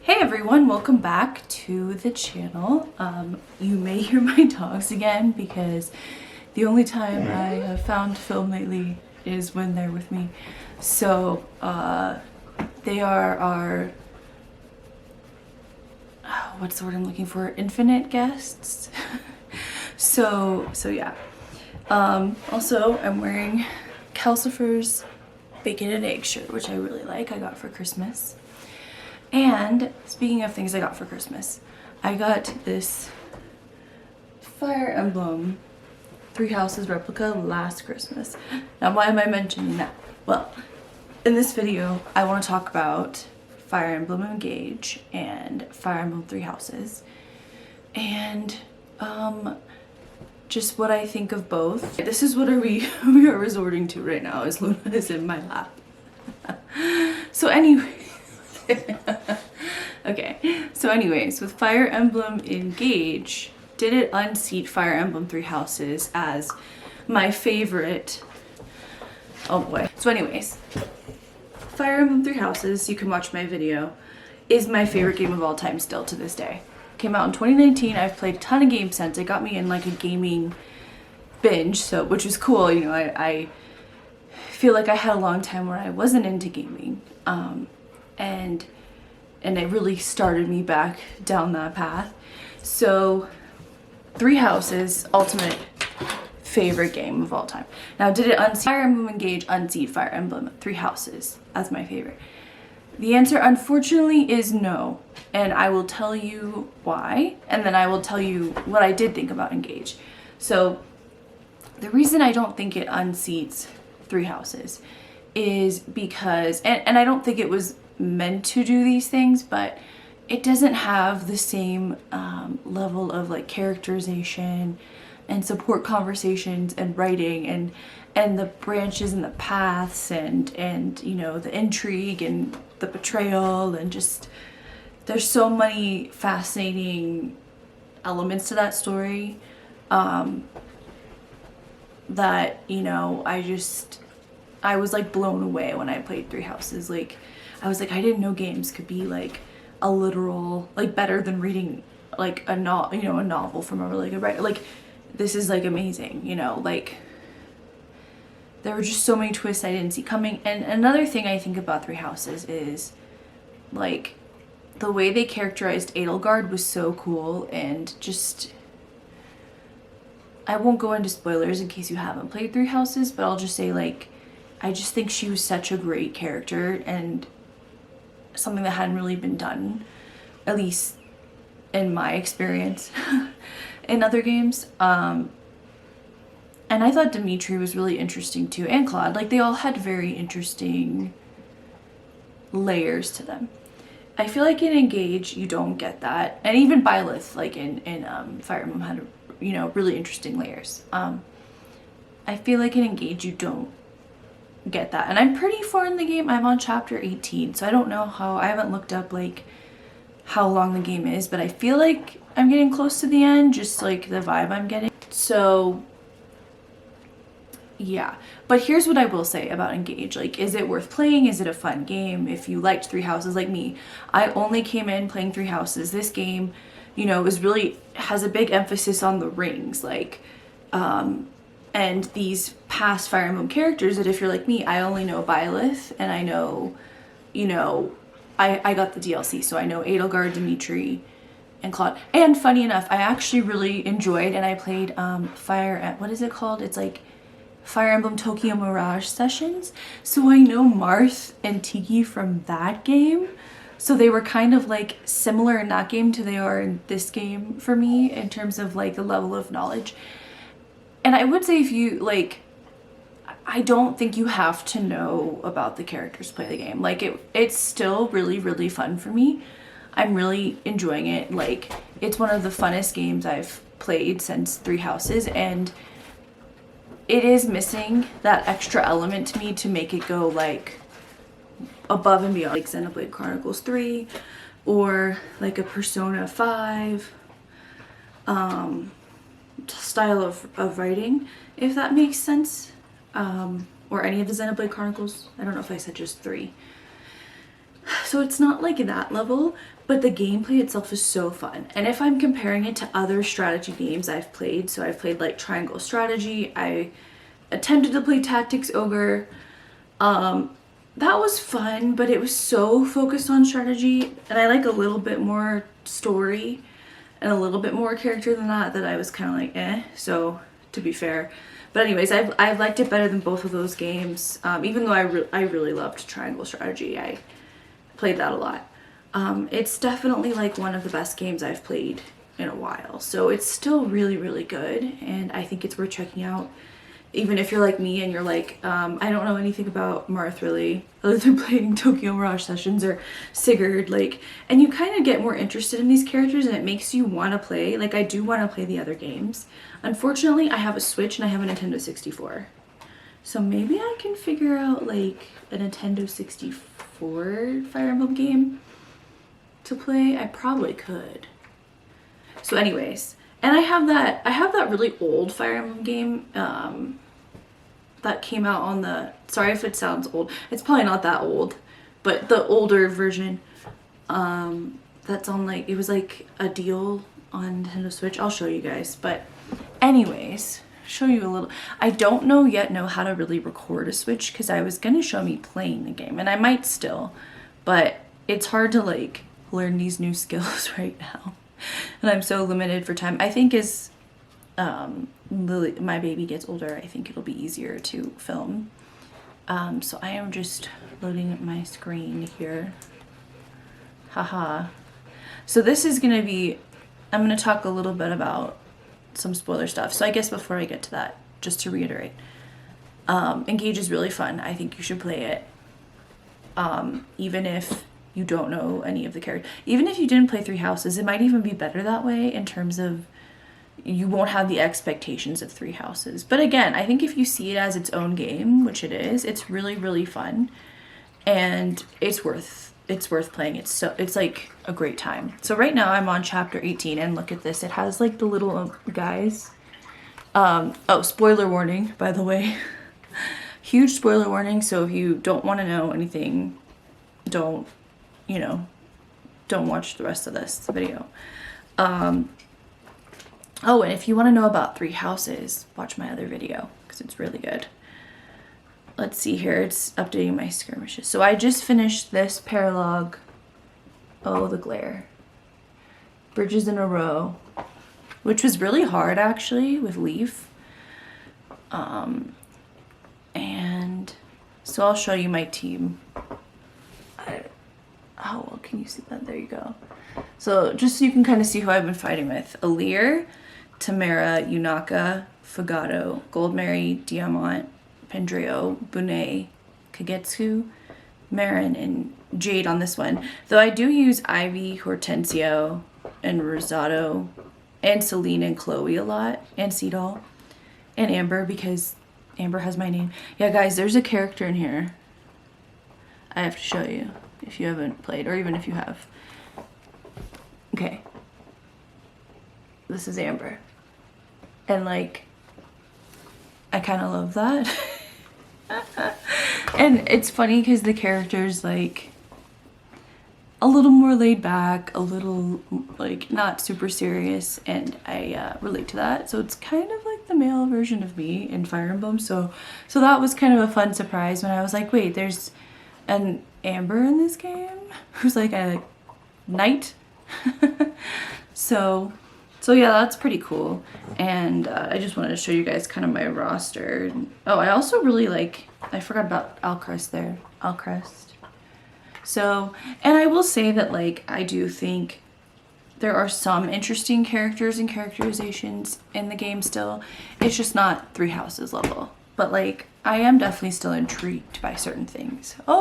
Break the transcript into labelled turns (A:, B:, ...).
A: Hey everyone, welcome back to the channel. You may hear my dogs again because the only time I have found to film lately is when they're with me. So they are our, what's the word I'm looking for? Infinite guests. so yeah. Also, I'm wearing Calcifer's bacon and egg shirt, which I really like. I got for Christmas. And speaking of things I got for Christmas, I got this Fire Emblem Three Houses replica last Christmas. Now, why am I mentioning that? Well, in this video, I want to talk about Fire Emblem Engage and Fire Emblem Three Houses, and just what I think of both. This is what we are resorting to right now, as Luna is in my lap. So anyway. Okay, so anyways, with Fire Emblem Engage, did it unseat Fire Emblem Three Houses as my favorite? Oh boy. So anyways, Fire Emblem Three Houses, you can watch my video, is my favorite game of all time still to this day. Came out in 2019. I've played a ton of games since. It got me in like a gaming binge, so which was cool. You know, I feel like I had a long time where I wasn't into gaming. And it really started me back down that path. So, Three Houses, ultimate favorite game of all time. Now, did it unseat Fire Emblem Engage, unseat Fire Emblem Three Houses as my favorite? The answer, unfortunately, is no. And I will tell you why, and then I will tell you what I did think about Engage. So, the reason I don't think it unseats Three Houses is because, and I don't think it was meant to do these things, but it doesn't have the same level of like characterization and support conversations and writing and the branches and the paths and you know, the intrigue and the betrayal, and just there's so many fascinating elements to that story that, you know, I was like blown away when I played Three Houses. Like, I was like, I didn't know games could be like a literal, like better than reading like a novel from a really good writer. Like, this is like amazing, you know, like there were just so many twists I didn't see coming. And another thing I think about Three Houses is like the way they characterized Edelgard was so cool, and just, I won't go into spoilers in case you haven't played Three Houses, but I'll just say like, I just think she was such a great character and something that hadn't really been done, at least in my experience, in other games. And I thought Dimitri was really interesting too, and Claude. Like, they all had very interesting layers to them. I feel like in Engage, you don't get that. And even Byleth, like in Fire Emblem, had, you know, really interesting layers. I feel like in Engage, you don't get that. And I'm pretty far in the game. I'm on chapter 18, so I don't know I haven't looked up like how long the game is, but I feel like I'm getting close to the end, just like the vibe I'm getting. So yeah, but here's what I will say about Engage. Like, is it worth playing? Is it a fun game? If you liked Three Houses like me, I only came in playing Three Houses. This game, you know, has a big emphasis on the rings, like and these past Fire Emblem characters that, if you're like me, I only know Byleth, and I know, you know, I got the DLC, so I know Edelgard, Dimitri, and Claude. And funny enough, I actually really enjoyed, and I played what is it called? It's like Fire Emblem Tokyo Mirage Sessions. So I know Marth and Tiki from that game. So they were kind of like similar in that game to they are in this game for me, in terms of like the level of knowledge. And I would say, if you like, I don't think you have to know about the characters to play the game. Like, it's still really, really fun for me. I'm really enjoying it. Like, it's one of the funnest games I've played since Three Houses, and it is missing that extra element to me to make it go like above and beyond, like Xenoblade Chronicles 3 or like a Persona 5 style of writing, if that makes sense. Or any of the Xenoblade Chronicles. I don't know if I said just 3. So it's not like that level, but the gameplay itself is so fun. And if I'm comparing it to other strategy games I've played, so I've played like Triangle Strategy, I attempted to play Tactics Ogre. That was fun, but it was so focused on strategy, and I like a little bit more story and a little bit more character than that I was kind of like, eh, so to be fair. But anyways, I've liked it better than both of those games, even though I really loved Triangle Strategy. I played that a lot. It's definitely like one of the best games I've played in a while, so it's still really, really good, and I think it's worth checking out. Even if you're like me and you're like, I don't know anything about Marth really, other than playing Tokyo Mirage Sessions or Sigurd, like, and you kind of get more interested in these characters and it makes you want to play. Like, I do want to play the other games. Unfortunately, I have a Switch and I have a Nintendo 64. So maybe I can figure out like a Nintendo 64 Fire Emblem game to play. I probably could. So anyways, and I have that really old Fire Emblem game that came out on the, sorry if it sounds old, it's probably not that old, but the older version that's on like, it was like a deal on Nintendo Switch. I'll show you guys, but anyways, show you a little. I don't know how to really record a Switch because I was gonna show me playing the game, and I might still, but it's hard to like learn these new skills right now. And I'm so limited for time. I think as my baby gets older, I think it'll be easier to film. So I am just loading up my screen here. Haha. So this is gonna be, I'm gonna talk a little bit about some spoiler stuff. So I guess before I get to that, just to reiterate, Engage is really fun. I think you should play it. Even if you don't know any of the characters. Even if you didn't play Three Houses, it might even be better that way in terms of you won't have the expectations of Three Houses. But again, I think if you see it as its own game, which it is, it's really, really fun. And it's worth playing. It's like a great time. So right now I'm on chapter 18 and look at this. It has like the little guys. Oh, spoiler warning, by the way. Huge spoiler warning. So if you don't want to know anything, don't watch the rest of this video. Oh, and if you want to know about Three Houses, watch my other video because it's really good. Let's see here. It's updating my skirmishes. So I just finished this paralogue. Oh, the glare. Bridges in a row, which was really hard actually with Leaf. And so I'll show you my team. Oh, well, can you see that? There you go. So just so you can kind of see who I've been fighting with. Alir, Tamara, Yunaka, Fugato, Goldmary, Diamant, Pendreo, Bune, Kagetsu, Marin, and Jade on this one. Though I do use Ivy, Hortensio, and Rosato, and Celine and Chloe a lot, and Seedall, and Amber because Amber has my name. Yeah, guys, there's a character in here I have to show you if you haven't played, or even if you have. Okay. This is Amber. And like, I kind of love that. And it's funny because the character's like a little more laid back, a little like not super serious, and I relate to that. So it's kind of like the male version of me in Fire Emblem. So that was kind of a fun surprise when I was like, wait, there's an Amber in this game who's like a knight. So yeah, that's pretty cool. And I just wanted to show you guys kind of my roster. Oh, I also really like, I forgot about Alcrest there. Alcrest. So, and I will say that like, I do think there are some interesting characters and characterizations in the game still. It's just not Three Houses level. But like, I am definitely still intrigued by certain things. Oh!